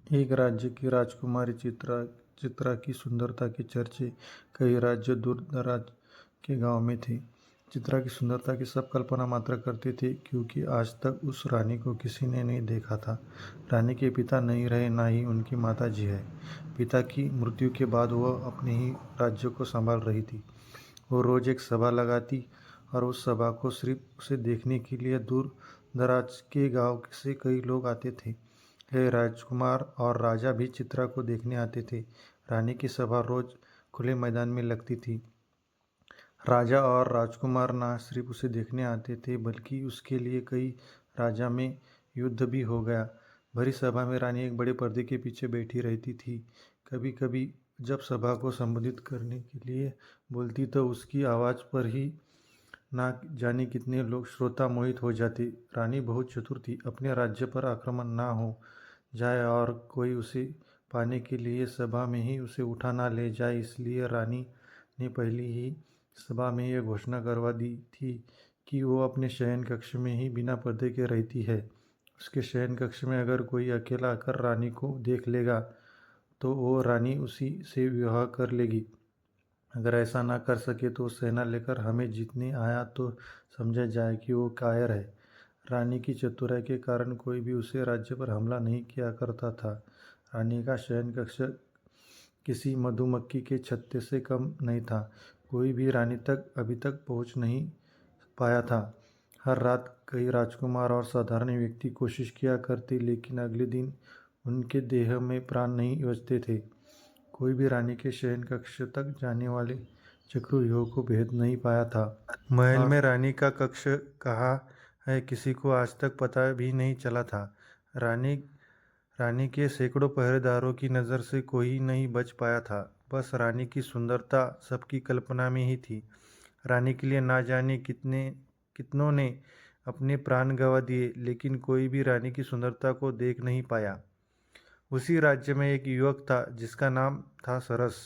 एक राज्य की राजकुमारी चित्रा चित्रा की सुंदरता के चर्चे कई राज्य दूर दराज के गांव में थे। चित्रा की सुंदरता की सब कल्पना मात्र करते थे, क्योंकि आज तक उस रानी को किसी ने नहीं देखा था। रानी के पिता नहीं रहे, ना ही उनकी माता जी है। पिता की मृत्यु के बाद वह अपने ही राज्य को संभाल रही थी। वो रोज एक सभा लगाती और उस सभा को सिर्फ उसे देखने के लिए दूर दराज के गांव से कई लोग आते थे। है राजकुमार और राजा भी चित्रा को देखने आते थे। रानी की सभा रोज खुले मैदान में लगती थी। राजा और राजकुमार न सिर्फ उसे देखने आते थे, बल्कि उसके लिए कई राजा में युद्ध भी हो गया। भरी सभा में रानी एक बड़े पर्दे के पीछे बैठी रहती थी। कभी कभी जब सभा को संबोधित करने के लिए बोलती तो उसकी आवाज़ पर ही ना जाने कितने लोग श्रोता मोहित हो जाते। रानी बहुत चतुर थी। अपने राज्य पर आक्रमण ना हो जाए और कोई उसे पाने के लिए सभा में ही उसे उठा ना ले जाए, इसलिए रानी ने पहले ही सभा में यह घोषणा करवा दी थी कि वो अपने शयन कक्ष में ही बिना पर्दे के रहती है। उसके शयन कक्ष में अगर कोई अकेला आकर रानी को देख लेगा तो वो रानी उसी से विवाह कर लेगी। अगर ऐसा ना कर सके तो सेना लेकर हमें जीतने आया तो समझा जाए कि वो कायर है। रानी की चतुराई के कारण कोई भी उसे राज्य पर हमला नहीं किया करता था। रानी का शयन कक्ष किसी मधुमक्खी के छत्ते से कम नहीं था। कोई भी रानी तक अभी तक पहुंच नहीं पाया था। हर रात कई राजकुमार और साधारण व्यक्ति कोशिश किया करते, लेकिन अगले दिन उनके देह में प्राण नहीं बचते थे। कोई भी रानी के शयन कक्ष तक जाने वाले चक्रव्यूह को भेद नहीं पाया था। महल में रानी का कक्ष कहाँ है, किसी को आज तक पता भी नहीं चला था। रानी रानी के सैकड़ों पहरेदारों की नज़र से कोई नहीं बच पाया था। बस रानी की सुंदरता सबकी कल्पना में ही थी। रानी के लिए ना जाने कितनों ने अपने प्राण गंवा दिए, लेकिन कोई भी रानी की सुंदरता को देख नहीं पाया। उसी राज्य में एक युवक था जिसका नाम था सरस।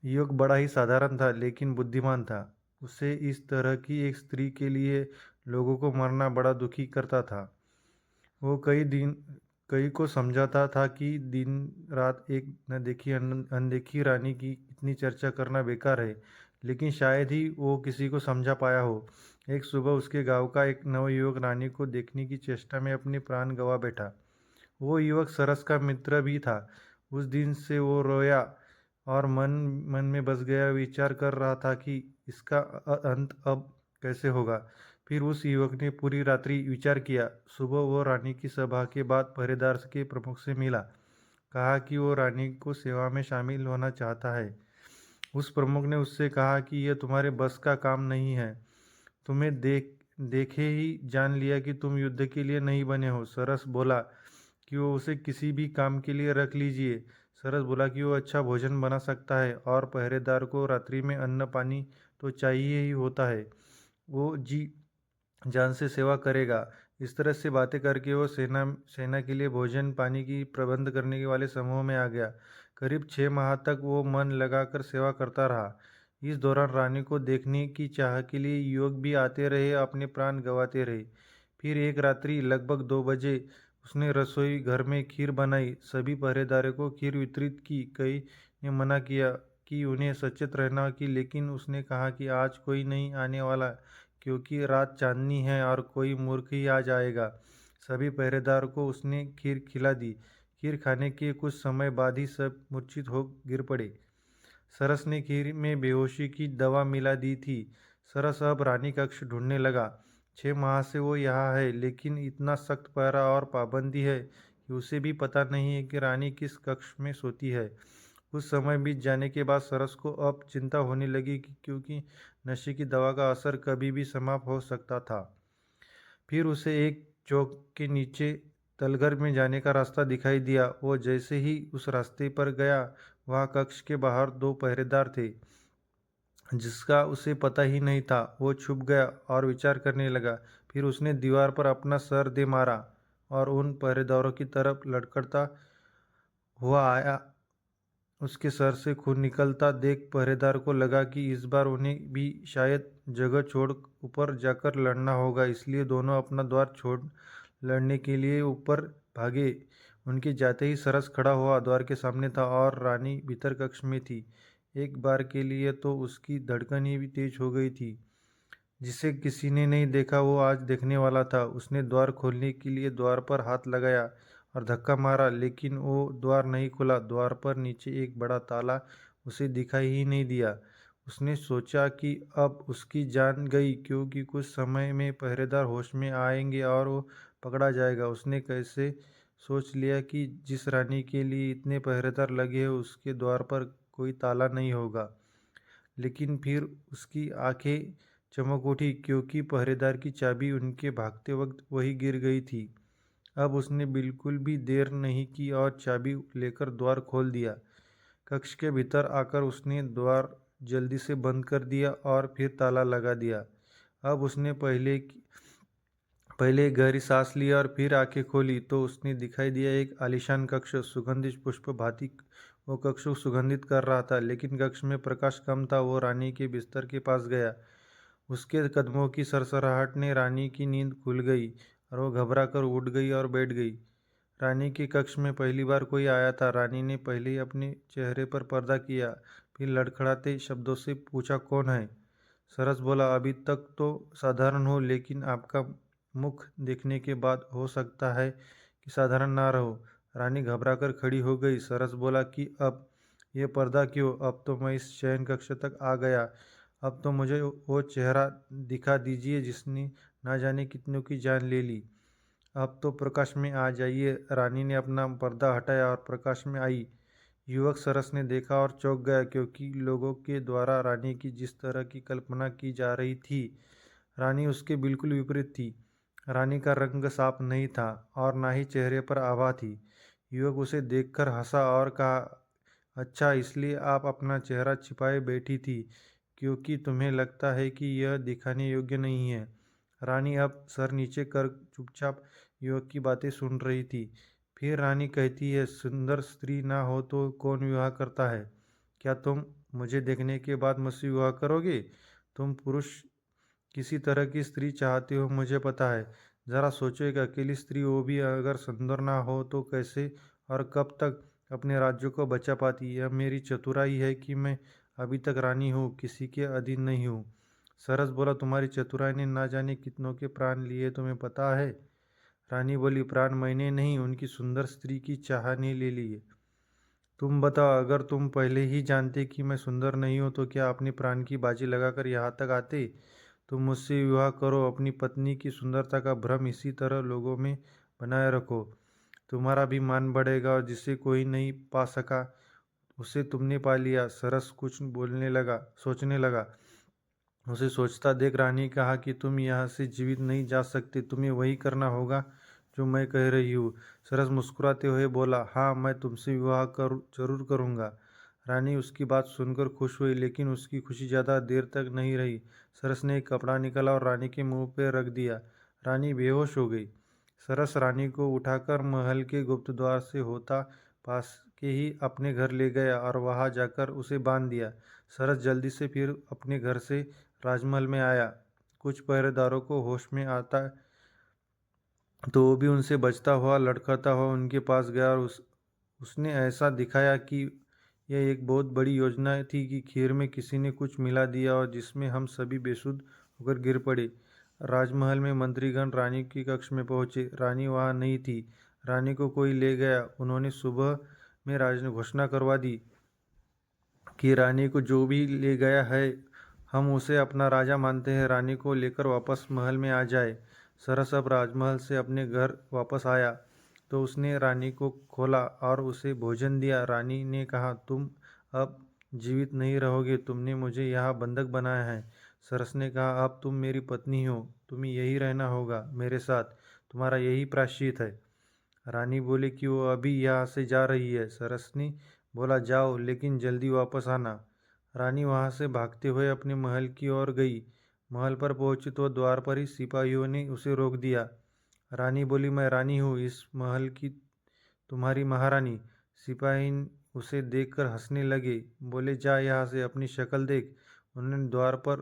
युवक बड़ा ही साधारण था, लेकिन बुद्धिमान था। उसे इस तरह की एक स्त्री के लिए लोगों को मरना बड़ा दुखी करता था। वो कई को समझाता था कि दिन रात एक न देखी अनदेखी रानी की इतनी चर्चा करना बेकार है, लेकिन शायद ही वो किसी को समझा पाया हो। एक सुबह उसके गांव का एक नवयुवक रानी को देखने की चेष्टा में अपने प्राण गंवा बैठा। वो युवक सरस का मित्र भी था। उस दिन से वो रोया और मन मन में बस गया, विचार कर रहा था कि इसका अंत अब कैसे होगा। फिर उस युवक ने पूरी रात्रि विचार किया। सुबह वो रानी की सभा के बाद पहरेदार के प्रमुख से मिला। कहा कि वो रानी को सेवा में शामिल होना चाहता है। उस प्रमुख ने उससे कहा कि यह तुम्हारे बस का काम नहीं है। तुम्हें देखे ही जान लिया कि तुम युद्ध के लिए नहीं बने हो। सरस बोला कि वो उसे किसी भी काम के लिए रख लीजिए। सरस बोला कि वो अच्छा भोजन बना सकता है और पहरेदार को रात्रि में अन्न पानी तो चाहिए ही होता है। वो जी जान से सेवा करेगा। इस तरह से बातें करके वो सेना सेना के लिए भोजन पानी की प्रबंध करने के वाले समूह में आ गया। करीब 6 माह तक वो मन लगाकर सेवा करता रहा। इस दौरान रानी को देखने की चाह के लिए युवक भी आते रहे, अपने प्राण गंवाते रहे। फिर एक रात्रि लगभग 2 बजे उसने रसोई घर में खीर बनाई। सभी पहरेदारों को खीर वितरित की। कई ने मना किया कि उन्हें सचेत रहना की, लेकिन उसने कहा कि आज कोई नहीं आने वाला, क्योंकि रात चांदनी है और कोई मूर्ख ही आ जाएगा। सभी पहरेदार को उसने खीर खिला दी। खीर खाने के कुछ समय बाद ही सब मूर्छित हो गिर पड़े। सरस ने खीर में बेहोशी की दवा मिला दी थी। सरस अब रानी कक्ष ढूंढने लगा। 6 माह से वो यहाँ है, लेकिन इतना सख्त पहरा और पाबंदी है कि उसे भी पता नहीं है कि रानी किस कक्ष में सोती है। कुछ समय बीत जाने के बाद सरस को अब चिंता होने लगी क्योंकि नशे की दवा का असर कभी भी समाप्त हो सकता था। फिर उसे एक चौक के नीचे तलघर में जाने का रास्ता दिखाई दिया। वो जैसे ही उस रास्ते पर गया, वहाँ कक्ष के बाहर 2 पहरेदार थे जिसका उसे पता ही नहीं था। वो छुप गया और विचार करने लगा। फिर उसने दीवार पर अपना सर दे मारा और उन पहरेदारों की तरफ लड़खड़ता हुआ आया। उसके सर से खून निकलता देख पहरेदार को लगा कि इस बार उन्हें भी शायद जगह छोड़ ऊपर जाकर लड़ना होगा, इसलिए दोनों अपना द्वार छोड़ लड़ने के लिए ऊपर भागे। उनके जाते ही सरस खड़ा हुआ द्वार के सामने था और रानी भीतर कक्ष में थी। एक बार के लिए तो उसकी धड़कन ही भी तेज हो गई थी। जिसे किसी ने नहीं देखा वो आज देखने वाला था। उसने द्वार खोलने के लिए द्वार पर हाथ लगाया और धक्का मारा, लेकिन वो द्वार नहीं खुला। द्वार पर नीचे एक बड़ा ताला उसे दिखाई ही नहीं दिया। उसने सोचा कि अब उसकी जान गई, क्योंकि कुछ समय में पहरेदार होश में आएंगे और वो पकड़ा जाएगा। उसने कैसे सोच लिया कि जिस रानी के लिए इतने पहरेदार लगे हैं उसके द्वार पर कोई ताला नहीं होगा। लेकिन फिर उसकी आंखें चमक उठी, क्योंकि पहरेदार की चाबी उनके भागते वक्त वही गिर गई थी। अब उसने बिल्कुल भी देर नहीं की और चाबी लेकर द्वार खोल दिया। कक्ष के भीतर आकर उसने द्वार जल्दी से बंद कर दिया और फिर ताला लगा दिया। अब उसने पहले एक गहरी सांस ली और फिर आंखें खोली तो उसने दिखाई दिया एक आलीशान कक्ष। सुगंधित पुष्प भांति वो कक्ष सुगंधित कर रहा था, लेकिन कक्ष में प्रकाश कम था। वो रानी के बिस्तर के पास गया। उसके कदमों की सरसराहट ने रानी की नींद खुल गई और वो घबरा कर उठ गई और बैठ गई। रानी के कक्ष में पहली बार कोई आया था। रानी ने पहले ही अपने चेहरे पर पर्दा किया, फिर लड़खड़ाते शब्दों से पूछा, कौन है? सरस बोला, अभी तक तो साधारण हो, लेकिन आपका मुख देखने के बाद हो सकता है कि साधारण ना रहो। रानी घबराकर खड़ी हो गई। सरस बोला कि अब ये पर्दा क्यों? अब तो मैं इस शयन कक्ष तक आ गया। अब तो मुझे वो चेहरा दिखा दीजिए जिसने ना जाने कितनों की जान ले ली। अब तो प्रकाश में आ जाइए। रानी ने अपना पर्दा हटाया और प्रकाश में आई। युवक सरस ने देखा और चौंक गया, क्योंकि लोगों के द्वारा रानी की जिस तरह की कल्पना की जा रही थी, रानी उसके बिल्कुल विपरीत थी। रानी का रंग साफ नहीं था और ना ही चेहरे पर आभा थी। युवक उसे देखकर हंसा और कहा, अच्छा, इसलिए आप अपना चेहरा छिपाए बैठी थी, क्योंकि तुम्हें लगता है कि यह दिखाने योग्य नहीं है। रानी अब सर नीचे कर चुपचाप युवक की बातें सुन रही थी। फिर रानी कहती है, सुंदर स्त्री ना हो तो कौन विवाह करता है? क्या तुम मुझे देखने के बाद मुझसे विवाह करोगे? तुम पुरुष किसी तरह की स्त्री चाहते हो मुझे पता है। जरा सोचो, एक अकेली स्त्री, वो भी अगर सुंदर ना हो तो कैसे और कब तक अपने राज्य को बचा पाती? यह मेरी चतुराई है कि मैं अभी तक रानी हूँ, किसी के अधीन नहीं हूँ। सरस बोला, तुम्हारी चतुराई ने ना जाने कितनों के प्राण लिए, तुम्हें पता है? रानी बोली, प्राण मैंने नहीं, उनकी सुंदर स्त्री की चाह ने ले लिए। तुम बताओ, अगर तुम पहले ही जानते कि मैं सुंदर नहीं हूँ तो क्या अपने प्राण की बाजी लगाकर यहाँ तक आते? तुम मुझसे विवाह करो। अपनी पत्नी की सुंदरता का भ्रम इसी तरह लोगों में बनाए रखो। तुम्हारा भी मान बढ़ेगा और जिसे कोई नहीं पा सका उसे तुमने पा लिया। सरस कुछ बोलने लगा, सोचने लगा। उसे सोचता देख रानी कहा कि तुम यहाँ से जीवित नहीं जा सकते। तुम्हें वही करना होगा जो मैं कह रही हूँ। सरस मुस्कुराते हुए बोला, हाँ, मैं तुमसे विवाह जरूर करूँगा। रानी उसकी बात सुनकर खुश हुई, लेकिन उसकी खुशी ज़्यादा देर तक नहीं रही। सरस ने एक कपड़ा निकाला और रानी के मुंह पर रख दिया। रानी बेहोश हो गई। सरस रानी को उठाकर महल के गुप्त द्वार से होता पास के ही अपने घर ले गया और वहां जाकर उसे बांध दिया। सरस जल्दी से फिर अपने घर से राजमहल में आया। कुछ पहरेदारों को होश में आता तो वो भी उनसे बचता हुआ लड़खड़ाता हुआ उनके पास गया और उसने ऐसा दिखाया कि यह एक बहुत बड़ी योजना थी कि खीर में किसी ने कुछ मिला दिया और जिसमें हम सभी बेसुध होकर गिर पड़े। राजमहल में मंत्रीगण रानी के कक्ष में पहुंचे। रानी वहां नहीं थी। रानी को कोई ले गया। उन्होंने सुबह में राज ने घोषणा करवा दी कि रानी को जो भी ले गया है हम उसे अपना राजा मानते हैं। रानी को लेकर वापस महल में आ जाए। सरस अब राजमहल से अपने घर वापस आया तो उसने रानी को खोला और उसे भोजन दिया। रानी ने कहा, तुम अब जीवित नहीं रहोगे, तुमने मुझे यहाँ बंधक बनाया है। सरस ने कहा, अब तुम मेरी पत्नी हो, तुम्हें यही रहना होगा मेरे साथ, तुम्हारा यही प्रायश्चित है। रानी बोली कि वो अभी यहाँ से जा रही है। सरस ने बोला, जाओ, लेकिन जल्दी वापस आना। रानी वहाँ से भागते हुए अपने महल की ओर गई। महल पर पहुंची तो द्वार पर ही सिपाहियों ने उसे रोक दिया। रानी बोली, मैं रानी हूँ, इस महल की तुम्हारी महारानी। सिपाही उसे देखकर हंसने लगे। बोले, जा यहाँ से, अपनी शक्ल देख। उन्होंने द्वार पर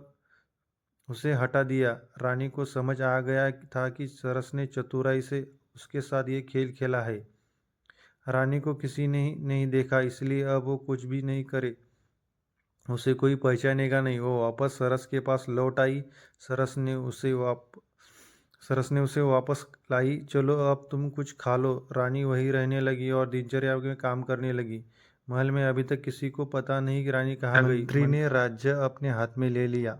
उसे हटा दिया। रानी को समझ आ गया था कि सरस ने चतुराई से उसके साथ ये खेल खेला है। रानी को किसी ने नहीं देखा, इसलिए अब वो कुछ भी नहीं करे। उसे कोई पहचानेगा नहीं। वो वापस सरस के पास लौट आई। सरस ने उसे वापस लाई। चलो अब तुम कुछ खा लो। रानी वहीं रहने लगी और दिनचर्या में काम करने लगी। महल में अभी तक किसी को पता नहीं कि रानी कहाँ गई। मंत्री ने राज्य अपने हाथ में ले लिया।